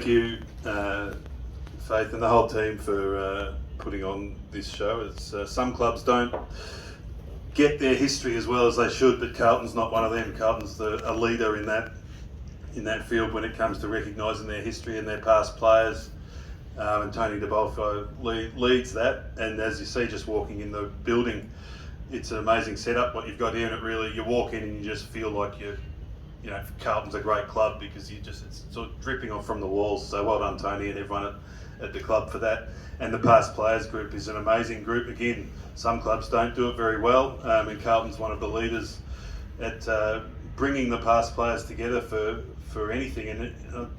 thank you, Faith, and the whole team for putting on this show. It's, some clubs don't get their history as well as they should, but Carlton's not one of them. Carlton's a leader in that field when it comes to recognising their history and their past players. And Tony DeBolfo leads that. And as you see, just walking in the building, it's an amazing setup. What you've got here, and it really, you walk in and you just feel like Carlton's a great club because it's sort of dripping off from the walls. So well done, Tony, and everyone at the club for that. And the past players group is an amazing group. Again, some clubs don't do it very well, and Carlton's one of the leaders at bringing the past players together for anything. And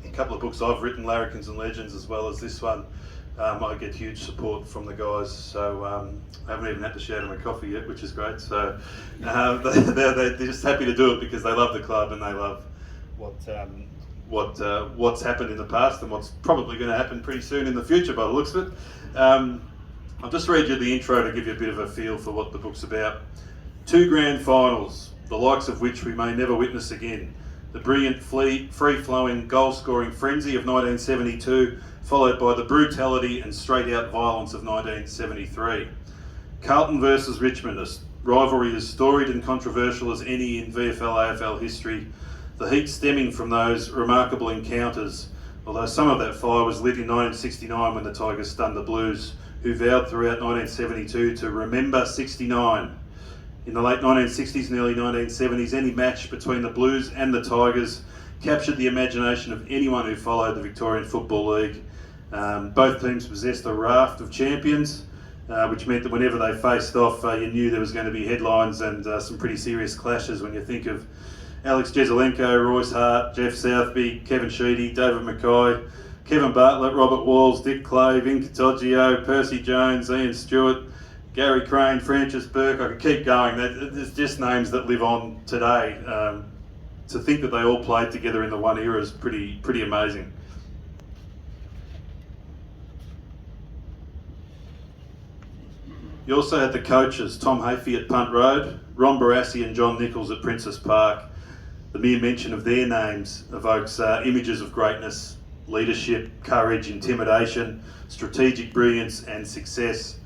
a couple of books I've written, Larrikins and Legends, as well as this one, I get huge support from the guys. So I haven't even had to shout them a coffee yet, which is great. So they're just happy to do it because they love the club and they love what's happened in the past and what's probably going to happen pretty soon in the future by the looks of it. I'll just read you the intro to give you a bit of a feel for what the book's about. 2 grand finals, the likes of which we may never witness again. The brilliant, free-flowing, goal-scoring frenzy of 1972, followed by the brutality and straight-out violence of 1973. Carlton versus Richmond, a rivalry as storied and controversial as any in VFL-AFL history. The heat stemming from those remarkable encounters, although some of that fire was lit in 1969 when the Tigers stunned the Blues, who vowed throughout 1972 to remember 69. In the late 1960s and early 1970s, any match between the Blues and the Tigers captured the imagination of anyone who followed the Victorian Football League. Both teams possessed a raft of champions, which meant that whenever they faced off, you knew there was going to be headlines and some pretty serious clashes when you think of Alex Jesaulenko, Royce Hart, Geoff Southby, Kevin Sheedy, David McKay, Kevin Bartlett, Robert Walls, Dick Clay, Vin Catoggio, Percy Jones, Ian Stewart, Gary Crane, Francis Burke. I could keep going. There's just names that live on today. To think that they all played together in the one era is pretty amazing. You also had the coaches, Tom Hafey at Punt Road, Ron Barassi and John Nichols at Princess Park. The mere mention of their names evokes images of greatness, leadership, courage, intimidation, strategic brilliance and success.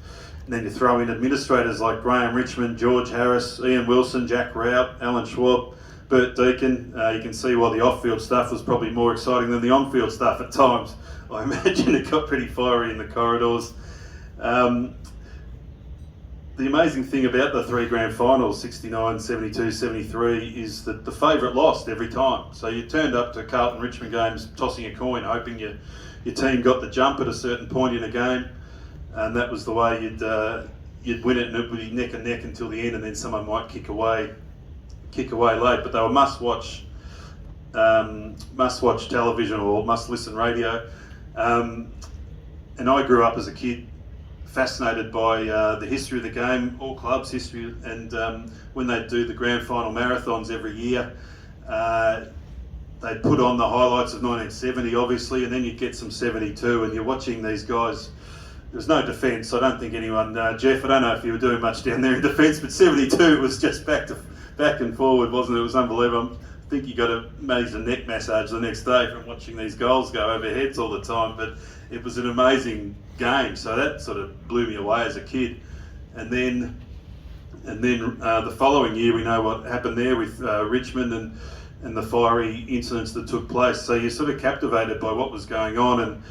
And then you throw in administrators like Graham Richmond, George Harris, Ian Wilson, Jack Rout, Alan Schwab, Bert Deacon. You can see why the off-field stuff was probably more exciting than the on-field stuff at times. I imagine it got pretty fiery in the corridors. The amazing thing about the 3 grand finals, 69, 72, 73, is that the favourite lost every time. So you turned up to Carlton Richmond games tossing a coin, hoping your team got the jump at a certain point in a game, and that was the way you'd win it, and it would be neck and neck until the end, and then someone might kick away late. But they were must-watch television or must-listen radio. And I grew up as a kid fascinated by the history of the game, all clubs' history, and when they do the grand final marathons every year, they'd put on the highlights of 1970, obviously, and then you'd get some 72, and you're watching these guys. There's no defence. I don't think anyone, Geoff, I don't know if you were doing much down there in defence, but 72 was just back and forward, wasn't it? It was unbelievable. I think you got a major neck massage the next day from watching these goals go over heads all the time, but it was an amazing game. So that sort of blew me away as a kid. And then the following year, we know what happened there with Richmond and the fiery incidents that took place. So you're sort of captivated by what was going on. And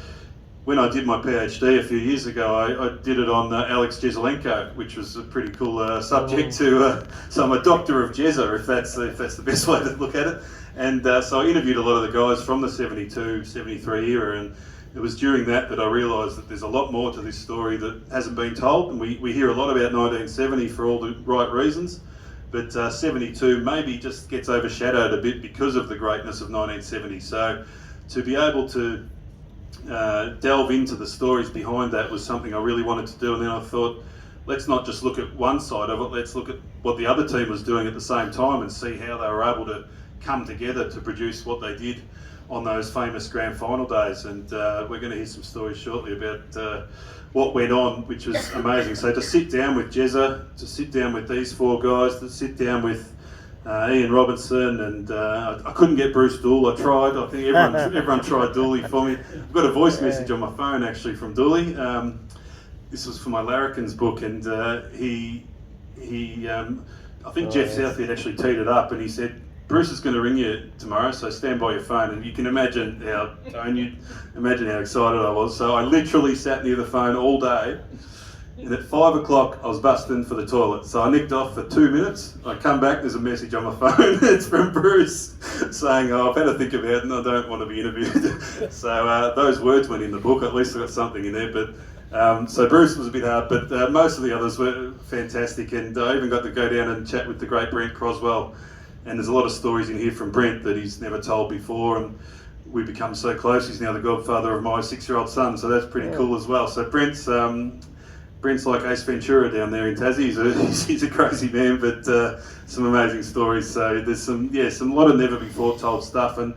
when I did my PhD a few years ago, I did it on Alex Jesaulenko, which was a pretty cool subject to. So I'm a doctor of Jezza, if that's the best way to look at it. And so I interviewed a lot of the guys from the 72, 73 era, and it was during that I realised that there's a lot more to this story that hasn't been told. And we hear a lot about 1970 for all the right reasons, but 72 maybe just gets overshadowed a bit because of the greatness of 1970. So to be able to delve into the stories behind that was something I really wanted to do. And then I thought, let's not just look at one side of it, let's look at what the other team was doing at the same time and see how they were able to come together to produce what they did on those famous grand final days. And we're going to hear some stories shortly about what went on, which was amazing. So to sit down with Jezza, to sit down with these 4 guys, to sit down with Ian Robertson, and I couldn't get Bruce Dool. I tried. I think everyone tried Dooley for me. I've got a voice message on my phone actually from Dooley. This was for my Larrikins book, and I think Geoff Southby had actually teed it up, and he said, Bruce is going to ring you tomorrow, so stand by your phone. And you can imagine how excited I was. So I literally sat near the phone all day. And at 5 o'clock, I was busting for the toilet. So I nicked off for 2 minutes. I come back, there's a message on my phone. It's from Bruce saying, I've had to think about it and I don't want to be interviewed. So those words went in the book. At least I got something in there. But so Bruce was a bit hard, but most of the others were fantastic. And I even got to go down and chat with the great Brent Croswell. And there's a lot of stories in here from Brent that he's never told before. And we become so close. He's now the godfather of my 6-year-old son. So that's pretty cool as well. So Brent's like Ace Ventura down there in Tassie. He's a crazy man, but some amazing stories. So there's some lot of never before told stuff, and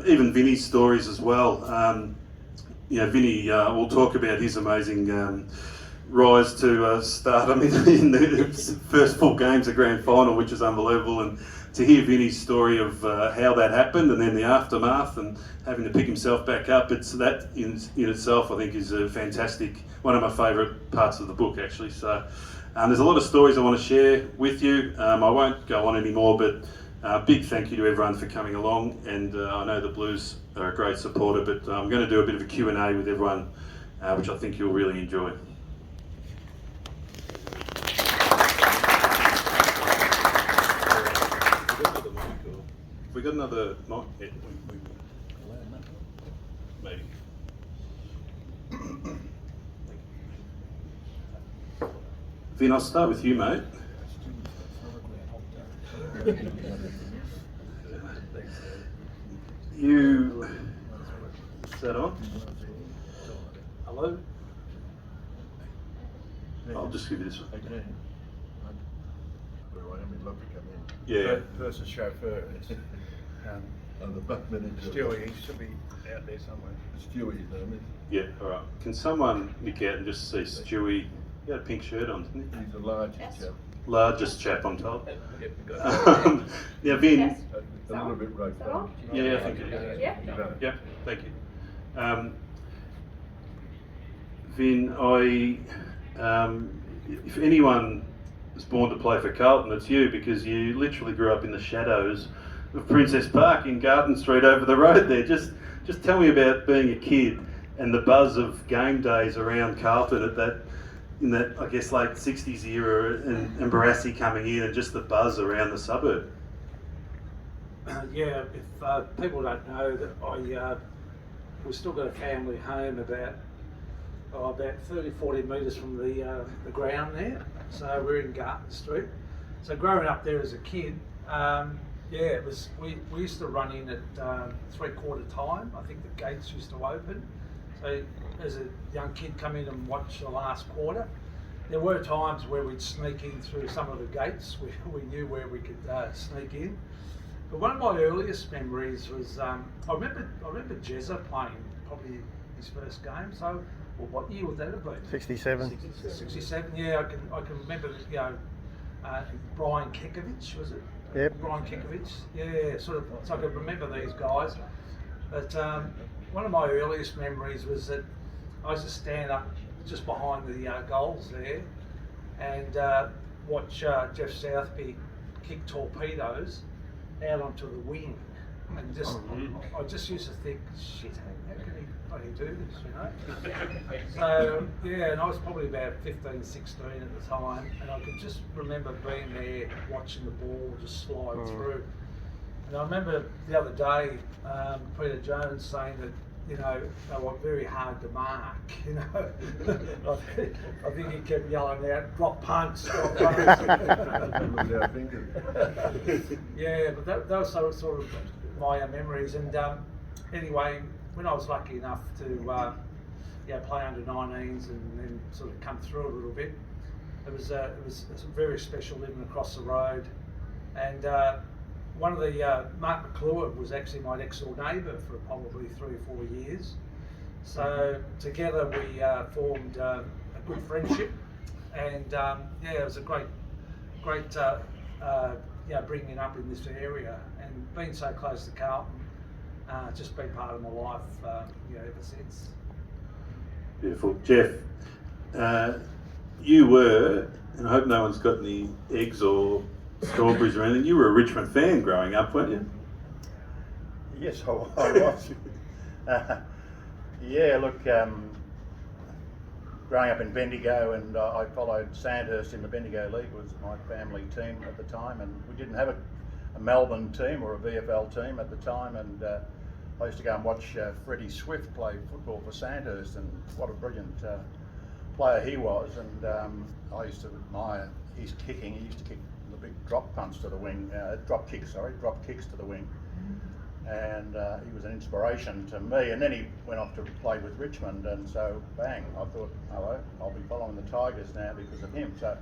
even Vinny's stories as well. Vinny will talk about his amazing rise to stardom in the first 4 games of grand final, which is unbelievable. And to hear Vinny's story of how that happened, and then the aftermath, and having to pick himself back up, that in itself I think is a fantastic. One of my favourite parts of the book, actually. So there's a lot of stories I want to share with you. I won't go on anymore, but big thank you to everyone for coming along. And I know the Blues are a great supporter, but I'm going to do a bit of a Q&A with everyone, which I think you'll really enjoy. We got another mic? Yeah, maybe. Vin, I'll start with you, mate. Is that on? Hello? I'll just give you this one. Okay. Yeah. Versus chauffeur. And the back manager. Stewie, he should be out there somewhere. Stewie's name is. Yeah, all right. Can someone nick out and just see Stewie? He had a pink shirt on, didn't he? He's a large chap. Largest chap, I'm told. Yep, got it. Yeah, Vin. Yes. A little bit right back. Yeah, I think it is. Yeah. Yeah, thank you. Vin, if anyone was born to play for Carlton, it's you, because you literally grew up in the shadows of Princess Park in Garden Street over the road there. Just tell me about being a kid and the buzz of game days around Carlton in that I guess late 60s era, and Barassi coming in, and just the buzz around the suburb. Yeah, if people don't know that we've still got a family home about 30-40 metres from the ground there. So we're in Garden Street. So growing up there as a kid, it was we used to run in at 3/4 time. I think the gates used to open. So as a young kid, come in and watch the last quarter. There were times where we'd sneak in through some of the gates. We knew where we could sneak in. But one of my earliest memories was I remember Jezza playing probably his first game. So, well, what year would that have been? 67. 67. Yeah, I can remember. Brian Kekovich, was it? Yep. Brian Kekovich. Yeah, sort of. So I can remember these guys. But one of my earliest memories was that I used to stand up just behind the goals there and watch Geoff Southby kick torpedoes out onto the wing, and I just used to think, shit, how can he bloody do this, you know? So yeah, and I was probably about 15, 16 at the time, and I could just remember being there watching the ball just slide through. And I remember the other day Peter Jones saying that, you know, they were very hard to mark, you know. I think he kept yelling out, drop punts, drop punts. Yeah, but that was sort of my memories. And anyway, when I was lucky enough to play under 19s and then sort of come through a little bit, it was very special living across the road. And one of the, Mark McClure was actually my next door neighbour for probably 3 or 4 years. So together we formed a good friendship, and it was a great bringing up in this area and being so close to Carlton, just been part of my life, ever since. Beautiful. Geoff, you were, and I hope no one's got any eggs or strawberries or anything, you were a Richmond fan growing up, weren't you? Yes, I was. Look, growing up in Bendigo, and I followed Sandhurst in the Bendigo League, was my family team at the time, and we didn't have a Melbourne team or a VFL team at the time, and I used to go and watch Freddie Swift play football for Sandhurst, and what a brilliant player he was, and I used to admire his kicking. He used to kick the big drop kicks to the wing, and he was an inspiration to me. And then he went off to play with Richmond, and so bang, I thought, hello, I'll be following the Tigers now because of him. So,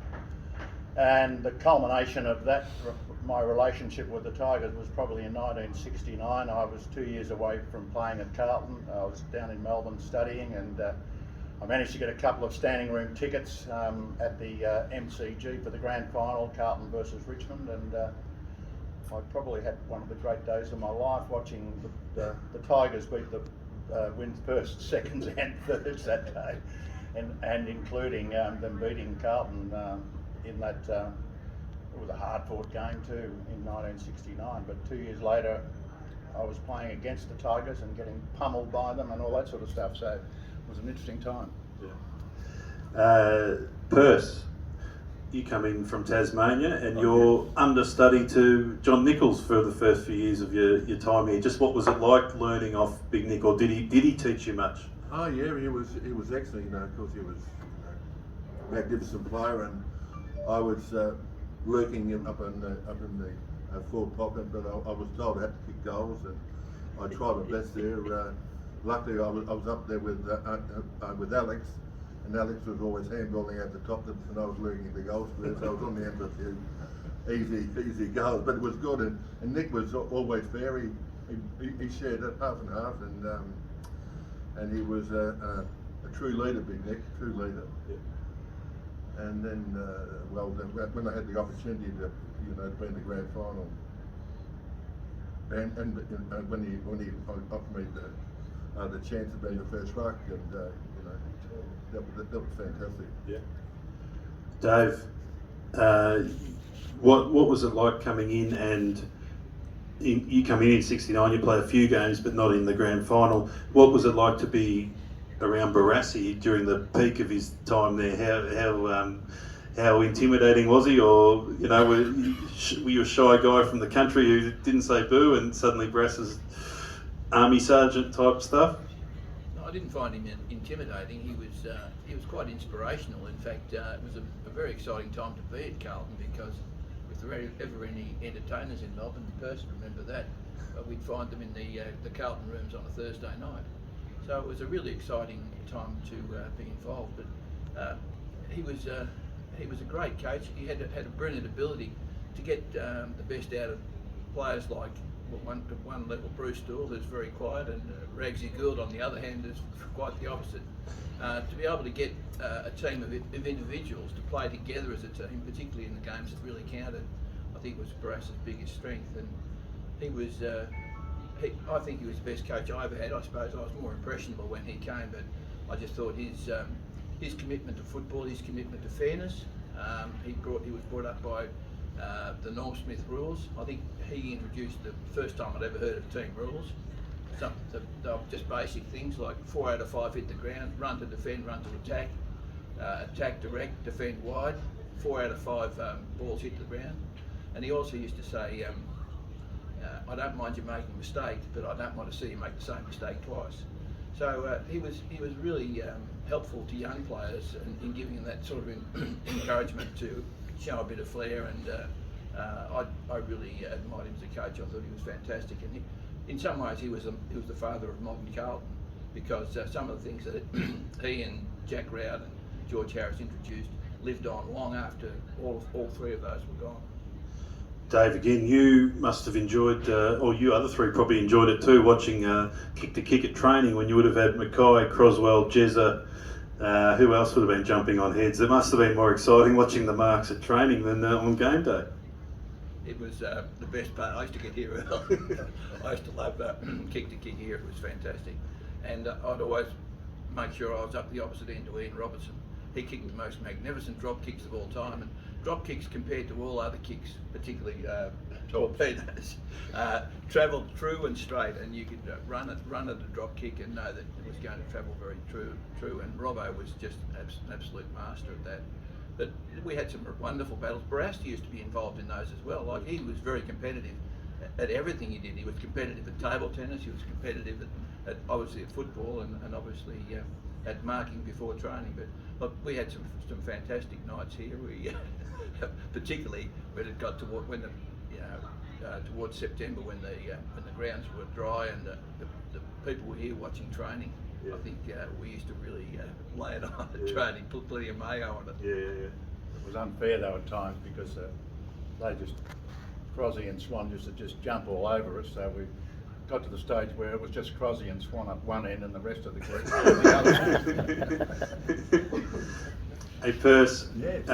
and the culmination of that, my relationship with the Tigers, was probably in 1969. I was 2 years away from playing at Carlton. I was down in Melbourne studying, and I managed to get a couple of standing room tickets at the MCG for the grand final, Carlton versus Richmond, and I probably had one of the great days of my life watching the Tigers beat the win first, seconds and thirds that day, and including them beating Carlton in that, it was a hard-fought game too in 1969, but 2 years later I was playing against the Tigers and getting pummeled by them and all that sort of stuff, so it was an interesting time. Percy, you come in from Tasmania and you're understudy to John Nichols for the first few years of your time here. Just what was it like learning off Big Nick, or did he teach you much? Oh yeah, he was excellent, because he was a magnificent player, and I was lurking up in the forward pocket, but I was told I had to kick goals, and I tried my best there. Luckily, I was up there with Alex, and Alex was always handballing out the top, and I was lurking at the goal square, so I was on the end of a few easy goals, but it was good. And Nick was always fair. He shared it half and half, and he was a true leader, Big Nick, true leader. Yeah. And then, when I had the opportunity to be in the grand final, and when he offered me the chance of being the first ruck, and that was fantastic. Yeah. Dave, what was it like coming in, and you come in '69, you play a few games but not in the grand final. What was it like to be around Barassi during the peak of his time there? How intimidating was he, or were you a shy guy from the country who didn't say boo, and suddenly Brass's army sergeant type stuff? No, I didn't find him intimidating. He was quite inspirational. In fact, it was a very exciting time to be at Carlton, because if there were ever any entertainers in Melbourne, Percy remember that, we'd find them in the Carlton rooms on a Thursday night. So it was a really exciting time to be involved. But he was a great coach. He had a brilliant ability to get the best out of players like at one level Bruce Doyle, who's very quiet, and Ragsy Gould on the other hand is quite the opposite. To be able to get a team of individuals to play together as a team, particularly in the games that really counted, I think was Baras's biggest strength. And he was, I think he was the best coach I ever had. I suppose I was more impressionable when he came, but I just thought his commitment to football, his commitment to fairness. He was brought up by the Norm Smith rules. I think he introduced the first time I'd ever heard of team rules. They were just basic things like 4 out of 5 hit the ground, run to defend, run to attack, attack direct, defend wide. 4 out of 5 balls hit the ground. And he also used to say, I don't mind you making mistakes, but I don't want to see you make the same mistake twice. So he was really helpful to young players in giving them that sort of encouragement to show a bit of flair, and I really admired him as a coach. I thought he was fantastic, and in some ways he was the father of modern Carlton, because some of the things that he and Jack Rowd and George Harris introduced lived on long after all three of those were gone. Dave, again, you must have enjoyed, or you other three probably enjoyed it too, watching kick to kick at training when you would have had McKay, Croswell, Jezza. Who else would have been jumping on heads? It must have been more exciting watching the marks at training than on game day. it was the best part. I used to get here early. I used to love kick to kick here. It was fantastic, and I'd always make sure I was up the opposite end to Ian Robertson. He kicked the most magnificent drop kicks of all time, and drop kicks compared to all other kicks, particularly torpedoes, travelled true and straight, and you could run at a drop kick and know that it was going to travel very true. And Robbo was just an absolute master at that. But we had some wonderful battles. Barasti used to be involved in those as well. Like, he was very competitive at everything he did. He was competitive at table tennis. He was competitive at obviously at football, and obviously at marking before training. But look, we had some fantastic nights here. We particularly when it got toward towards September, when the grounds were dry and the people were here watching training. I think we used to really lay it on at training, put plenty of mayo on it. Yeah. It was unfair though at times, because they just, Crosby and Swan used to just jump all over us, so we got to the stage where it was just Crosby and Swan at one end and the rest of the group at the other end. Hey, Perce, Yes.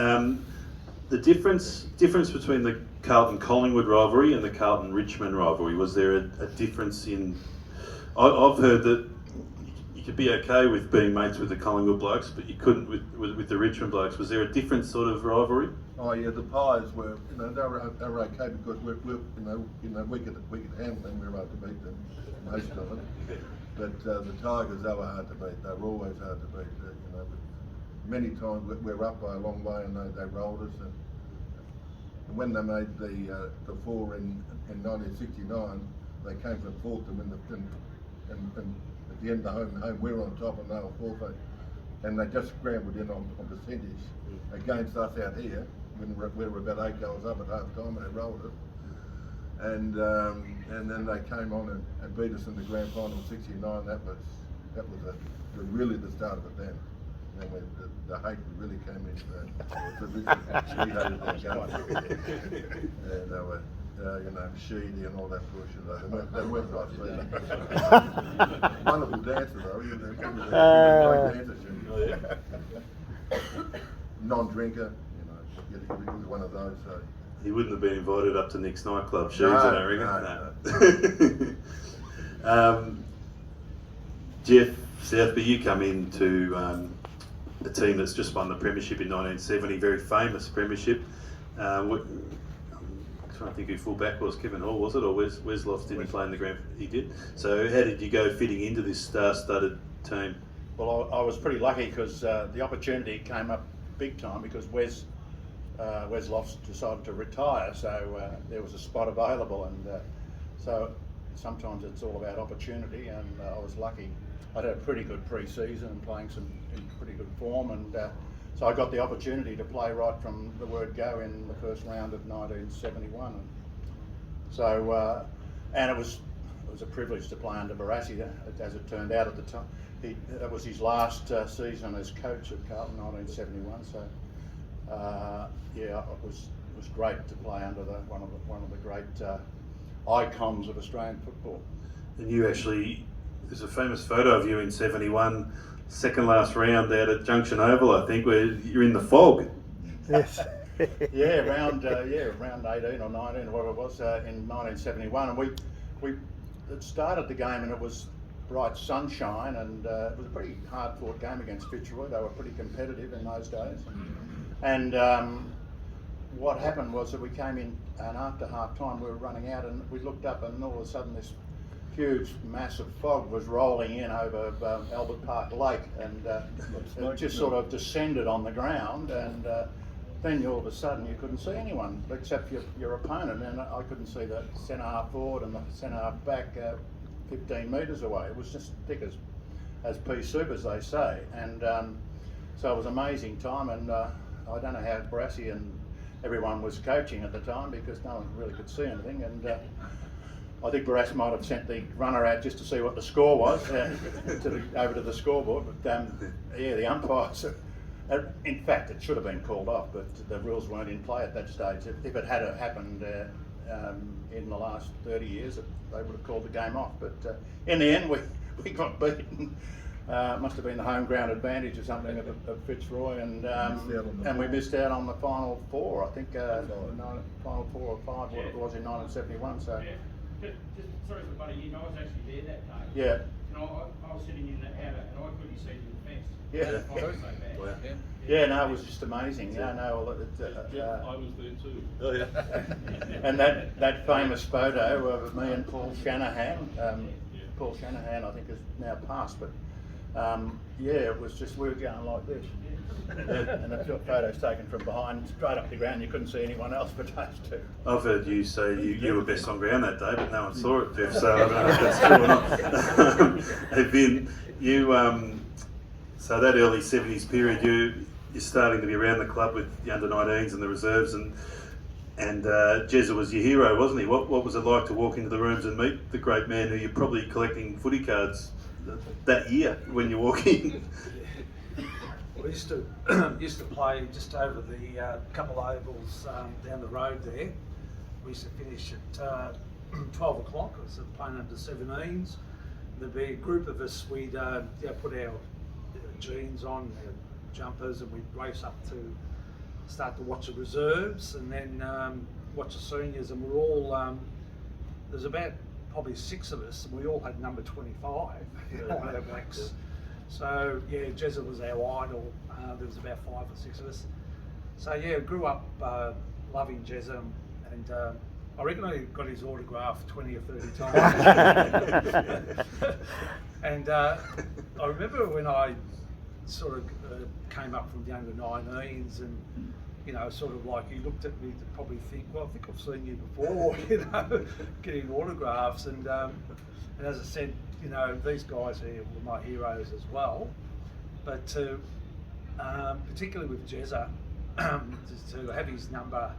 the difference between the Carlton-Collingwood rivalry and the Carlton-Richmond rivalry, was there a difference in... I've heard that you could be okay with being mates with the Collingwood blokes, but you couldn't with the Richmond blokes. Was there a different sort of rivalry? Oh yeah, the Pies were, they were okay because we could handle them. We were able to beat them, most of them. But the Tigers, they were hard to beat. They were always hard to beat. Many times we were up by a long way and they rolled us. And when they made the four in 1969, they came from fourth and at the end of the home we were on top and they were fourth. And they just scrambled in on percentage against us out here when we were about 8 goals up at half time, and they rolled it. And then they came on and beat us in the grand final of '69. That was really the start of it then. And when the hate really came in. We hated their guns. And they were, Sheedy and all that bullshit. They weren't nice people. Wonderful dancer though. He was a great dancer. Non-drinker, he was one of those. So. He wouldn't have been invited up to Nick's nightclub, Sheeds, No, I reckon. No. Geoff, Southby, you come into a team that's just won the premiership in 1970, very famous premiership. I'm trying to think who full-back was. Kevin Hall, was it? Or Wes Lofts didn't play in the grand? He did. So how did you go fitting into this star-studded team? Well, I was pretty lucky because the opportunity came up big time because Wes Lofts decided to retire, so there was a spot available, and so sometimes it's all about opportunity, and I was lucky. I'd had a pretty good pre-season and playing in pretty good form, and so I got the opportunity to play right from the word go in the first round of 1971. And so, and it was a privilege to play under Barassi, as it turned out at the time. That was his last season as coach at Carlton, 1971. So, it was great to play under one of the great icons of Australian football. And you actually, there's a famous photo of you in '71, second last round out at Junction Oval, I think, where you're in the fog. Yes. Round 18 or 19 or whatever it was in 1971, and we it started the game and it was bright sunshine, and it was a pretty hard-fought game against Fitzroy. They were pretty competitive in those days, and what happened was that we came in, and after half-time we were running out, and we looked up, and all of a sudden this huge, massive fog was rolling in over Albert Park Lake, and it just sort of descended on the ground, and then all of a sudden you couldn't see anyone except your opponent, and I couldn't see the centre half forward and the centre half back 15 metres away. It was just thick as pea soup, as they say, and so it was an amazing time, and I don't know how Barassi and everyone was coaching at the time because no one really could see anything, and I think Barassi might have sent the runner out just to see what the score was, over to the scoreboard, but the umpires, in fact it should have been called off, but the rules weren't in play at that stage. If it had happened in the last 30 years, they would have called the game off, but in the end we got beaten Must have been the home ground advantage or something of Fitzroy, and we missed out on the final four. I think final 4 or 5, what it was in 1971. So just sorry for butting in. I was actually there that day. yeah. And I was sitting in the outer, and I couldn't see the fence. Yeah. The fire was so bad. Wow. Yeah, no, it was just amazing. Yeah, no, I was there too. Oh yeah. and that famous photo of me and Paul Shanahan. Paul Shanahan, I think, is now passed, but yeah, it was just we were going like this, and the photo's taken from behind, straight up the ground. You couldn't see anyone else but those two. I've heard you say you were best on ground that day, but no one saw it, Geoff. So I don't know if that's true or not. Hey Vin, you so that early '70s period, you're starting to be around the club with the under-19s and the reserves, and Jezza was your hero, wasn't he? What was it like to walk into the rooms and meet the great man who you're probably collecting footy cards that year when you walk in? We used to play just over the couple of ovals down the road there. We used to finish at 12 o'clock. It was playing under 17s. There'd be a group of us. We'd put our jeans on, our jumpers, and we'd race up to start to watch the reserves, and then watch the seniors. And we're all there's about probably 6 of us, and we all had number 25 on our backs. So yeah, Jezza was our idol. There was about 5 or 6 of us. So yeah, grew up loving Jezza, and I reckon I got his autograph 20 or 30 times. And I remember when I sort of came up from the under 19s, and you know, sort of like you looked at me to probably think, well, I think I've seen you before, you know, getting autographs, and as I said, you know, these guys here were my heroes as well. But particularly with Jezza, to have his number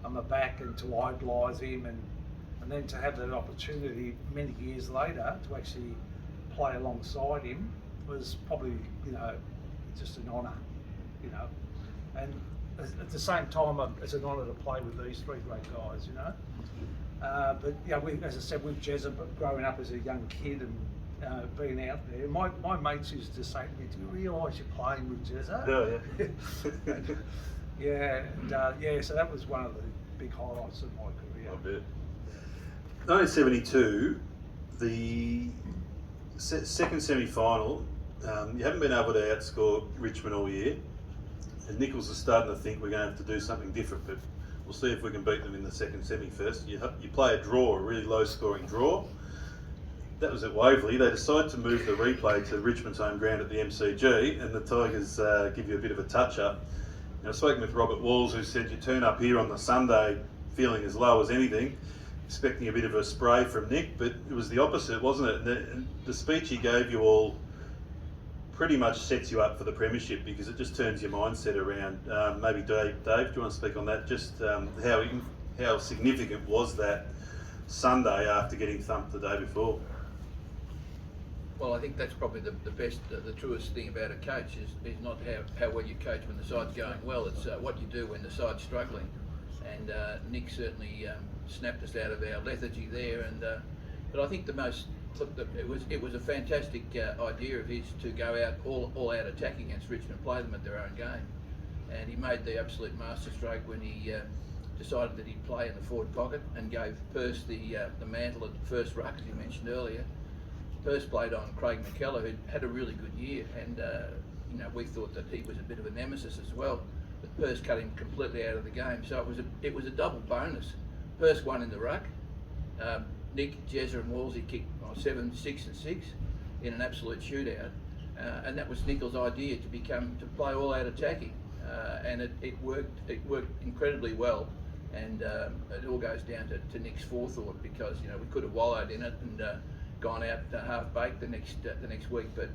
on the back and to idolise him, and then to have that opportunity many years later to actually play alongside him was probably, you know, just an honour, you know. And at the same time, it's an honour to play with these 3 great guys, you know. But yeah, as I said, with Jezza, but growing up as a young kid and being out there, my mates used to say to me, "Do you realise you're playing with Jezza?" Oh yeah. Yeah, so that was one of the big highlights of my career. I bet. 1972, the second semi-final, you haven't been able to outscore Richmond all year, and Nichols is starting to think we're going to have to do something different, but we'll see if we can beat them in the second semi first. You play a draw, a really low-scoring draw. That was at Waverley. They decided to move the replay to Richmond's home ground at the MCG, and the Tigers give you a bit of a touch-up. I was speaking with Robert Walls, who said you turn up here on the Sunday feeling as low as anything, expecting a bit of a spray from Nick, but it was the opposite, wasn't it? And the speech he gave you all pretty much sets you up for the premiership, because it just turns your mindset around. Maybe Dave, do you want to speak on that? Just how significant was that Sunday after getting thumped the day before? Well, I think that's probably the best, the truest thing about a coach is not how well you coach when the side's going well. It's what you do when the side's struggling. And Nick certainly snapped us out of our lethargy there. And but I think it was a fantastic idea of his to go out all out attacking against Richmond, play them at their own game. And he made the absolute masterstroke when he decided that he'd play in the forward pocket and gave Percy the mantle at the first ruck, as you mentioned earlier. Percy played on Craig McKellar, who had a really good year, and you know, we thought that he was a bit of a nemesis as well. But Percy cut him completely out of the game, so it was a double bonus. Percy won in the ruck. Nick, Jezza and Wolsey kicked 7, 6 and 6 in an absolute shootout, and that was Nichols' idea to play all out attacking, and it worked incredibly well. And it all goes down to Nick's forethought, because you know, we could have wallowed in it and gone out half baked the next week, but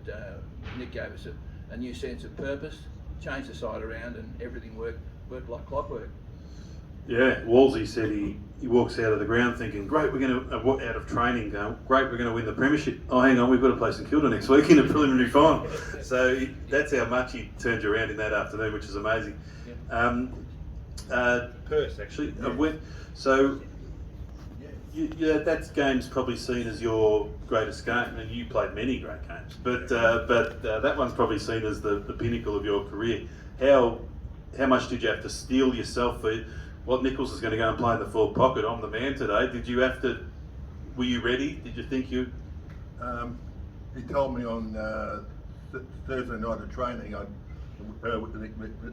Nick gave us a new sense of purpose, changed the side around, and everything worked like clockwork. Yeah, Wolsey said he walks out of the ground thinking, great, we're going to, out of training, great, we're going to win the premiership. Oh, hang on, we've got to play St Kilda next week in a preliminary final. So that's how much he turned you around in that afternoon, which is amazing. Yep. Perth, actually. So Yeah, that game's probably seen as your greatest game, and you played many great games, but that one's probably seen as the pinnacle of your career. How much did you have to steel yourself for what Nichols is going to go and play in the forward pocket? I'm the man today. Did you have to? Were you ready? Did you think you? He told me on Thursday night of training, when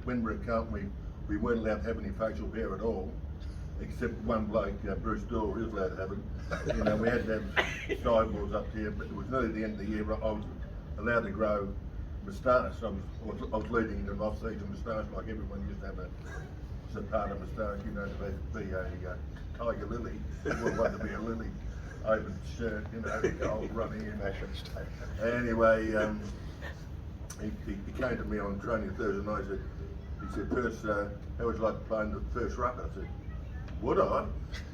we were at Carlton, we weren't allowed to have any facial hair at all. Except one bloke, Bruce Doyle, he was allowed to have it. You know, we had to have sideboards up here, but it was nearly the end of the year. I was allowed to grow moustache. I was leading into an off-season moustache, like everyone used to have a part of moustache, you know, to be a tiger lily. Everyone wanted to be a lily over the shirt, you know, old running in. Anyway, he came to me on training Thursday night. He said, Percy, how would you like to play in the first ruck? I said, would I?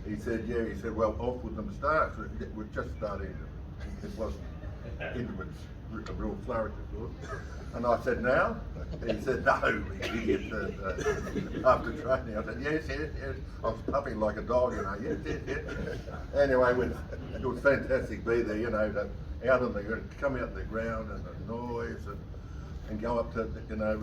He said, yeah. He said, well, off with the moustache. We're just starting. It wasn't into a real flourish, of course. And I said, now? He said, no, you idiot. After training, I said, yes. I was puffing like a dog, you know, yes. Anyway, it was fantastic to be there, you know, come out on the ground and the noise and go up to, you know,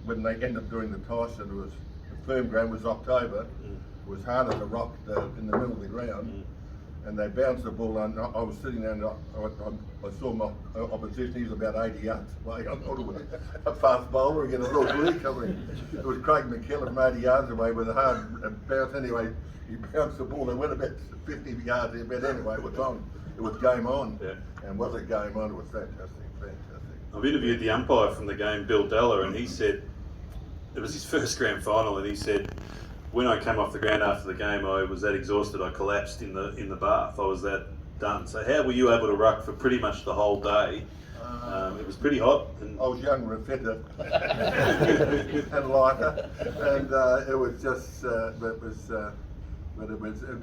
when they ended up doing the toss, and it was the firm ground was October. It was hard as a rock in the middle of the ground, and they bounced the ball. And I was sitting there, and I saw my opposition. He was about 80 yards away. I thought it was a fast bowler again, a little blue coming. It was Craig McKellar from 80 yards away with a hard bounce. Anyway, he bounced the ball. They went about 50 yards there, but anyway, it was on. It was game on, and was it game on? It was fantastic. I've interviewed the umpire from the game, Bill Della, and he said it was his first grand final, and he said, when I came off the ground after the game, I was that exhausted I collapsed in the bath. I was that done. So how were you able to ruck for pretty much the whole day? It was pretty hot. And I was younger and fitter and lighter, and it was just,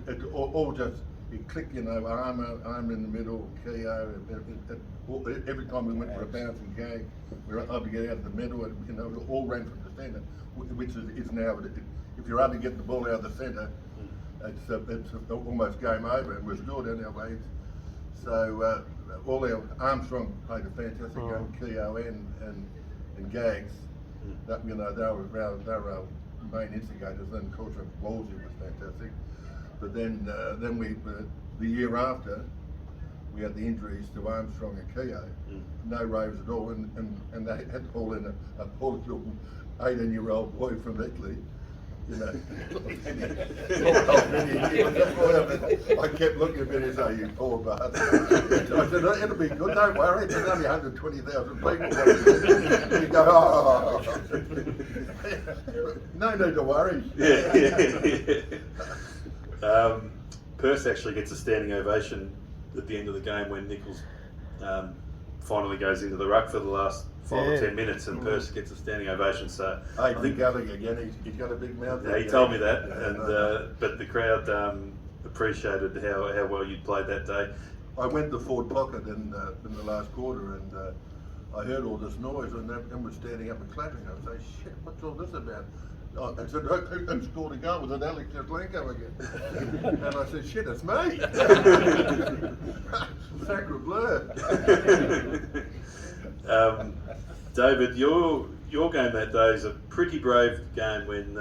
it all just. It clicked, you know, arm in the middle, Keo. Every time we went for a bouncing gag, we were able to get out of the middle, and you know, it all ran from the centre, which is now. If you're able to get the ball out of the centre, it's almost game over. It was good anyway. So all our Armstrong played a fantastic game, Keo and Gags. That, you know, they were our main instigators. Then of course Wolsey was fantastic. But then the year after, we had the injuries to Armstrong and Keogh. No Rovers at all, and they had to pull in a poor little 18-year-old boy from Italy. You know, I kept looking at him and said, "You poor bastard." I said, "It'll be good. Don't worry. There's only 120,000 people." You go, "Oh, no need to worry." Percy actually gets a standing ovation at the end of the game when Nichols finally goes into the ruck for the last 5 or 10 minutes, and Percy gets a standing ovation. So I think again, he's got a big mouth. Yeah, he told me that, and but the crowd appreciated how well you played that day. I went to Ford Pocket in the last quarter, and I heard all this noise, and everyone was standing up and clapping. I was like, "Shit, what's all this about?" I said, "Who scored a goal? Was it Alex Jaslenko again?" And I said, "Shit, it's me!" Sacre bleu. David, your game that day is a pretty brave game when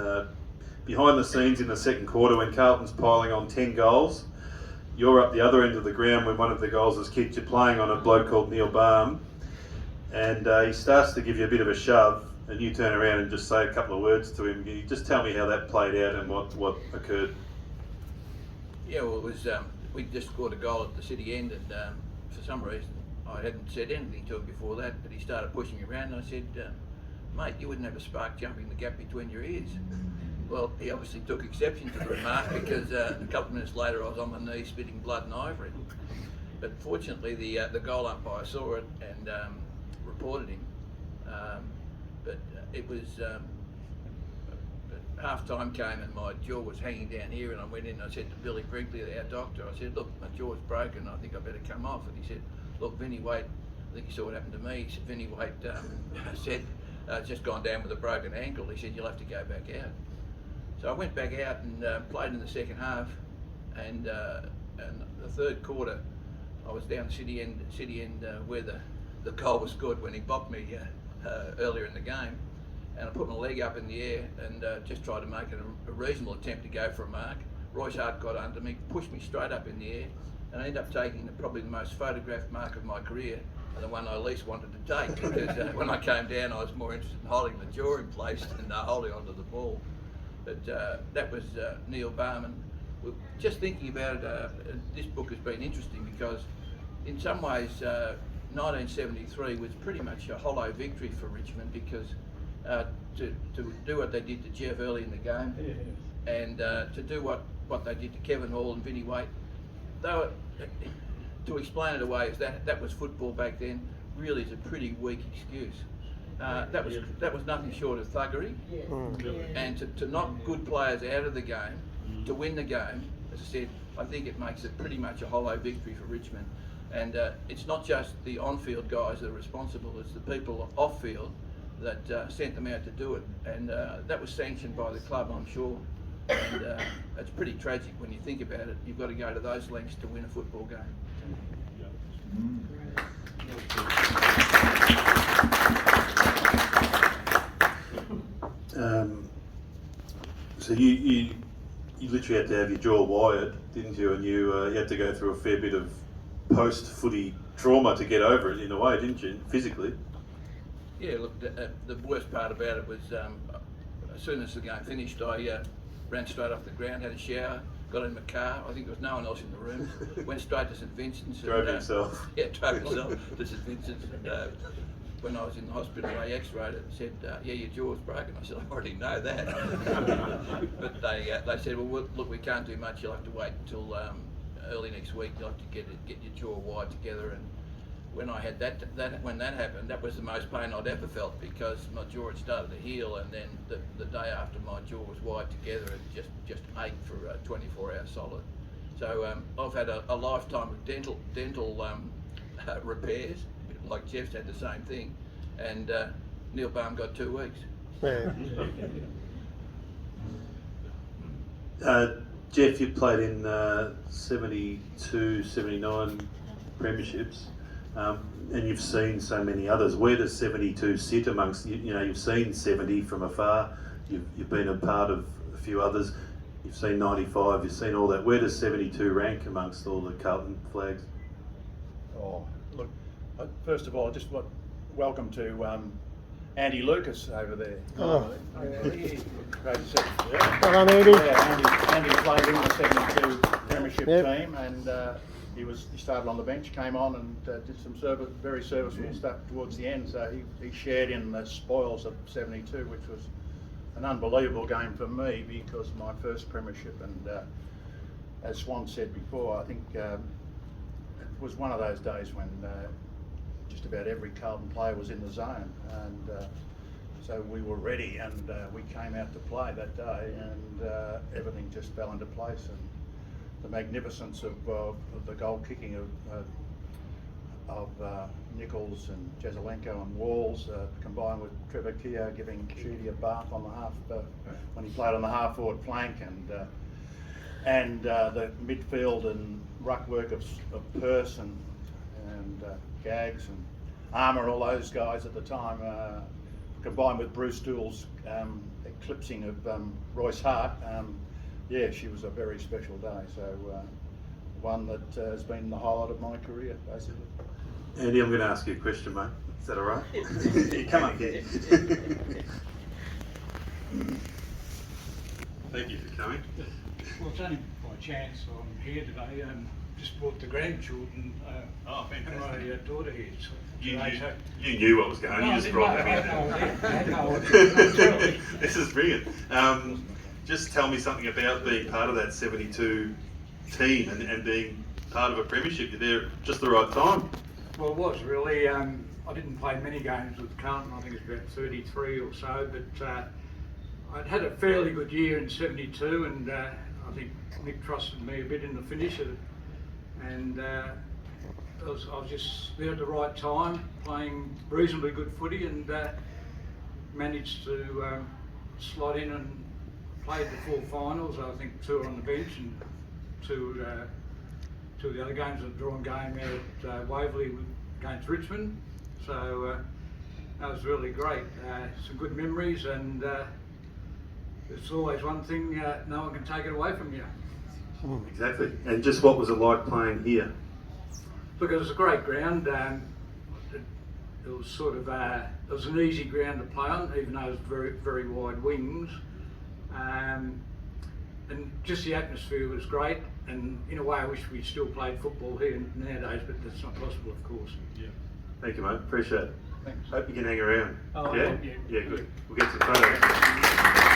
behind the scenes in the second quarter when Carlton's piling on 10 goals, you're up the other end of the ground when one of the goals is kicked. You're playing on a bloke called Neil Baum, and he starts to give you a bit of a shove, and you turn around and just say a couple of words to him. Can you just tell me how that played out and what occurred? Yeah, well, it was we just scored a goal at the city end, and for some reason I hadn't said anything to him before that, but he started pushing me around, and I said, "Mate, you wouldn't have a spark jumping the gap between your ears." Well, he obviously took exception to the remark because a couple of minutes later I was on my knees spitting blood and ivory. But fortunately the goal umpire saw it and reported him. But it was half time came and my jaw was hanging down here, and I went in and I said to Billy Brinkley, our doctor, I said, "Look, my jaw's broken, I think I better come off." And he said, "Look, Vinny Wade," I think he saw what happened to me. He said, "Vinny Wade said, just gone down with a broken ankle." He said, "You'll have to go back out." So I went back out and played in the second half, and the third quarter I was down city end where the goal was good when he bopped me earlier in the game, and I put my leg up in the air and just tried to make a reasonable attempt to go for a mark. Royce Hart got under me, pushed me straight up in the air, and I ended up taking probably the most photographed mark of my career, and the one I least wanted to take, because when I came down I was more interested in holding the jaw in place than holding onto the ball. But that was Neil Barman. Just thinking about it, this book has been interesting because in some ways 1973 was pretty much a hollow victory for Richmond, because to do what they did to Geoff early in the game, and to do what they did to Kevin Hall and Vinnie Waite, to explain it away as that was football back then, really is a pretty weak excuse. That was nothing short of thuggery, and to knock good players out of the game to win the game, as I said, I think it makes it pretty much a hollow victory for Richmond. And it's not just the on-field guys that are responsible, it's the people off-field that sent them out to do it. And that was sanctioned by the club, I'm sure. And it's pretty tragic when you think about it. You've got to go to those lengths to win a football game. So you literally had to have your jaw wired, didn't you? And you had to go through a fair bit of post-footy trauma to get over it in a way, didn't you, physically? Yeah, look, the worst part about it was as soon as the game finished, I ran straight off the ground, had a shower, got in my car. I think there was no one else in the room. Went straight to St Vincent's. Drove himself. Yeah, drove himself to St Vincent's. And, when I was in the hospital, they x-rayed it and said, yeah, your jaw's broken. I said, I already know that. But they said, well, look, we can't do much. You'll have to wait until early next week. You'll have to get your jaw wired together. And when I had when that happened, that was the most pain I'd ever felt, because my jaw had started to heal, and then the day after my jaw was wired together, it just ached for 24 hours solid. So I've had a lifetime of dental repairs. Like Geoff's had the same thing, and Neil Baum got 2 weeks. Geoff, you played in 72, 79 premierships, and you've seen so many others. Where does 72 sit amongst, you've seen 70 from afar, you've been a part of a few others, you've seen 95, you've seen all that. Where does 72 rank amongst all the Carlton flags? Oh, look, first of all, welcome to Andy Lukas over there. Oh. Great to see you. Well done, Andy. Yeah, Andy played in the 72 premiership team, and he started on the bench, came on and did some very serviceable stuff towards the end. So he shared in the spoils of 72, which was an unbelievable game for me, because my first premiership, and as Swan said before, I think it was one of those days when just about every Carlton player was in the zone, and so we were ready, and we came out to play that day, and everything just fell into place. And the magnificence of the goal kicking of Nichols and Jezelenko and Walls, combined with Trevor Keogh giving Sheedy a bath on the half when he played on the half forward flank, and the midfield and ruck work of Percy and Gags and Armour, all those guys at the time, combined with Bruce Doole's eclipsing of Royce Hart. Yeah, she was a very special day. So one that has been the highlight of my career, basically. Andy, I'm going to ask you a question, mate. Is that all right? Come up here. Thank you for coming. Well, it's only by chance I'm here today. Just brought the grandchildren and my daughter here. So You knew what was going on. You just brought that up. This is brilliant. Just tell me something about being part of that 72 team and being part of a premiership. You're there just the right time. Well, it was really. I didn't play many games with Carlton. I think it's about 33 or so. But I'd had a fairly good year in 72, and I think Nick trusted me a bit in the finish of it. And I was just there at the right time, playing reasonably good footy, and managed to slot in and played the 4 finals. I think 2 were on the bench and 2 of the other games, a drawn game there at Waverley against Richmond. So that was really great. Some good memories, and it's always one thing, no one can take it away from you. Exactly. And just what was it like playing here? Look, it was a great ground. It was sort of it was an easy ground to play on, even though it was very, very wide wings. And just the atmosphere was great. And in a way, I wish we still played football here nowadays, but that's not possible, of course. Yeah. Thank you, mate. Appreciate it. Thanks. Hope you can hang around. Oh, yeah? yeah. Yeah, good. We'll get some photos.